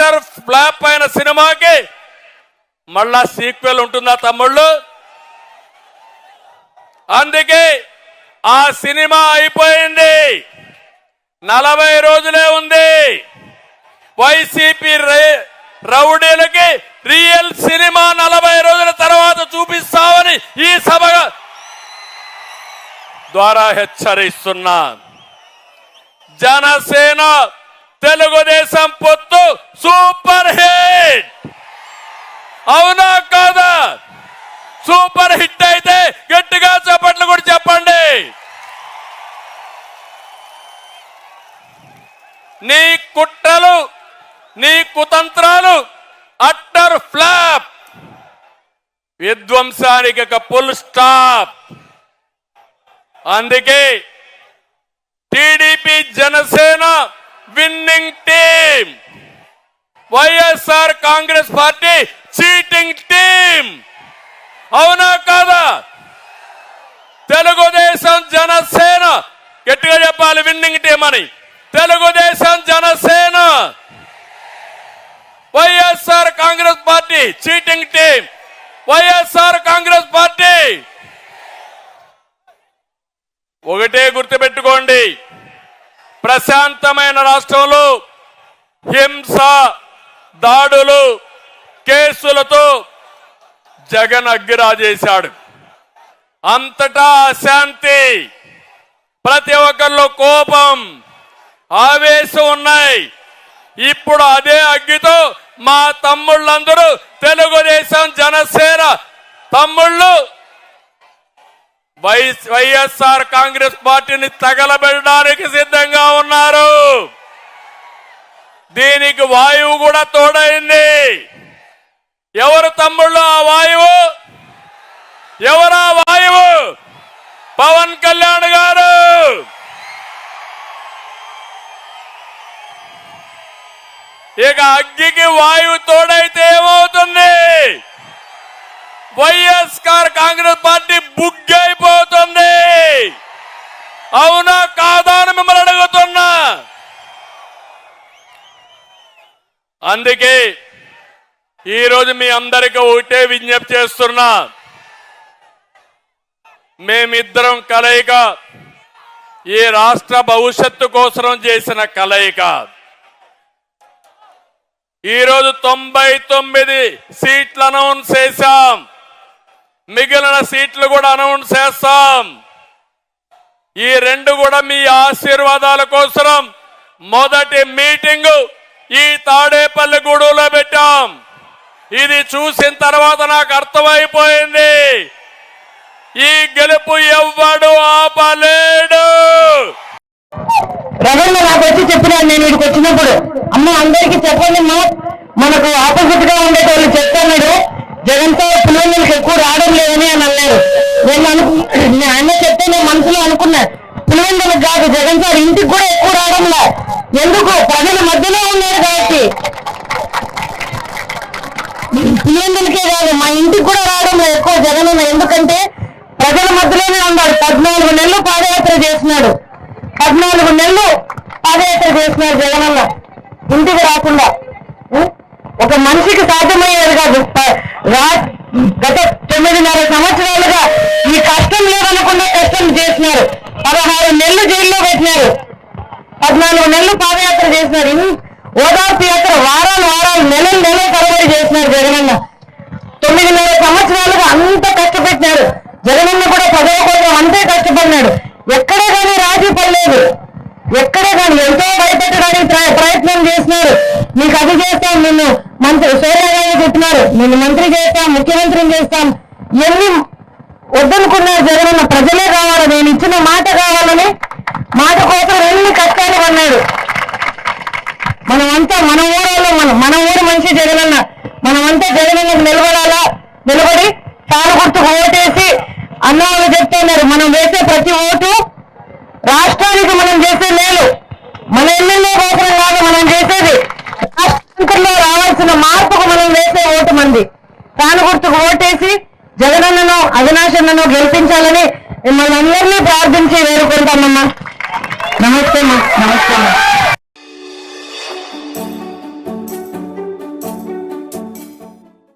Utter flop అయిన సినిమాకి మళ్ళా సీక్వెల్ ఉంటుందా తమ్ముళ్ళు? అందుకే ఆ సినిమా అయిపోయింది, 40 రోజులే ఉంది. వైసీపీ రౌడీలకి రియల్ సినిమా 40 రోజుల తర్వాత చూపిస్తామని ఈ సభ ద్వారా హెచ్చరిస్తున్నా. జనసేన తెలుగుదేశం పొత్తు సూపర్ హిట్, అవునా కాదా? సూపర్ హిట్ అయితే గట్టిగా చప్పట్లు కూడా చెప్పండి. నీ కుట్రలు, నీ కుతంత్రాలు అట్టర్ ఫ్లాప్, విధ్వంసానికి ఫుల్ స్టాప్. అందుకే TDP Janasena winning team, YSR Congress party cheating team, అవునా కాదా? తెలుగుదేశం జనసేన గట్టిగా చెప్పాలి విన్నింగ్ టీం అని. Telugu Desam Janasena, YSR Congress party cheating team, YSR Congress party. ఒకటే గుర్తుపెట్టుకోండి, ప్రశాంతమైన రాష్ట్రంలో హింస, దాడులు, కేసులతో జగన్ అగ్గిరాజేశాడు. అంతటా అశాంతి, ప్రతి ఒక్కరిలో కోపం, ఆవేశం ఉన్నాయి. ఇప్పుడు అదే అగ్గితో మా తమ్ముళ్ళందరూ తెలుగుదేశం జనసేన తమ్ముళ్ళు వైఎస్ఆర్ కాంగ్రెస్ పార్టీని తగలబెట్టడానికి సిద్ధంగా ఉన్నారు. దీనికి వాయువు కూడా తోడైంది. ఎవరు తమ్ముళ్ళు ఆ వాయువు? ఎవరా వాయువు? పవన్ కళ్యాణ్ గారు. ఇక అగ్గికి వాయువు తోడైతే ఏమవుతుంది? వైఎస్ఆర్ కాంగ్రెస్ పార్టీ బుగ్గైపోతుంది. అవునా కాదా అని మిమ్మల్ని అడుగుతున్నా. అందుకే ఈరోజు మీ అందరికీ ఒకటే విజ్ఞప్తి చేస్తున్నా. మేమిద్దరం కలయిక ఈ రాష్ట్ర భవిష్యత్తు కోసం చేసిన కలయిక. ఈరోజు 99 సీట్లు అనౌన్స్ చేశాం, మిగిలిన సీట్లు కూడా అనౌన్స్ చేస్తాం. ఈ రెండు కూడా మీ ఆశీర్వాదాల కోసం మొదటి మీటింగు ఈ తాడేపల్లిగూడెంలో పెట్టాం. ఇది చూసిన తర్వాత నాకు అర్థమైపోయింది, ఈ గెలుపు ఎవ్వడు ఆపలేడు. రవీంద్ర నాకు వచ్చి చెప్పినాడు, నేను ఇక్కడికి వచ్చినప్పుడు, అమ్మ అందరికీ చెప్పండి, మనకు ఆపోజిట్ గా ఉండే వాళ్ళు చెప్తాడు, జగన్ తో పులివెందులకు ఎక్కువ రావడం లేదని అని అన్నారు. నేను ఆయన చెప్తే నేను మనసులో అనుకున్నా, పులివెందులకు కాదు జగన్ సార్ ఇంటికి కూడా ఎక్కువ రావడంలా. ఎందుకు? ప్రజల మధ్యలో ఉన్నారు కాబట్టి. పులివెందులకే కాదు మా ఇంటికి కూడా రావడంలో ఎక్కువ జగన్. ఎందుకంటే ప్రజల మధ్యలోనే ఉన్నాడు. 14 నెలలు పాదయాత్ర చేస్తున్నాడు. 14 నెలలు పాదయాత్ర చేస్తున్నారు జగనన్న, ఇంటికి రాకుండా. ఒక మనిషికి సాధ్యమయ్యేది కాదు. గత 9.5 సంవత్సరాలుగా ఈ కష్టం లేదనకుండా కష్టం చేసినారు. 16 నెలలు జైల్లో పెట్టినారు. 14 నెలలు పాదయాత్ర చేసినారు. ఓదార్పు యాత్ర వారాలు నెలలు తరబడి చేసినారు జగనన్న. 9.5 సంవత్సరాలుగా అంత కష్టపెట్టినారు. జగనన్న కూడా ప్రజల కోసం అంతే కష్టపడినాడు. ఎక్కడే కానీ రాజీ పడలేదు. ఎక్కడే కానీ ఎంతో భయపెట్టడానికి ప్రయత్నం చేస్తున్నారు. నీకు అది చేస్తాం, నిన్ను మంత్రి సోనియా గాంధీ చెప్పినారు, నిన్ను మంత్రి చేస్తాం, ముఖ్యమంత్రిని చేస్తాం, ఇవన్నీ వద్దనుకున్నారు జగనన్న. ప్రజలే కావాలి, నేను ఇచ్చిన మాట కావాలని మాట కోసం ఎన్ని కష్టాలు పడినాడు. మనమంతా మన ఊళ్ళో మన ఊరు మనిషి జగనన్న. మనమంతా జగనన్నకు నిలబడి తాను గుర్తుకు ఓటేసి అన్నవాళ్ళు చెప్తున్నారు, మనం వేసే ప్రతి ఓటు రాష్ట్రానికి మనం చేసే మేలు. మన ఎమ్మెల్యే కోసం కాదు మనం చేసేది, రాష్ట్రంలో రావాల్సిన మార్పుకు మనం వేసే ఓటు మంది. తాను గుర్తుకు ఓటేసి జగనన్నను, అవినాష్ అన్నను గెలిపించాలని మిమ్మల్ని అందరినీ ప్రార్థించి వేడుకుంటామమ్మా.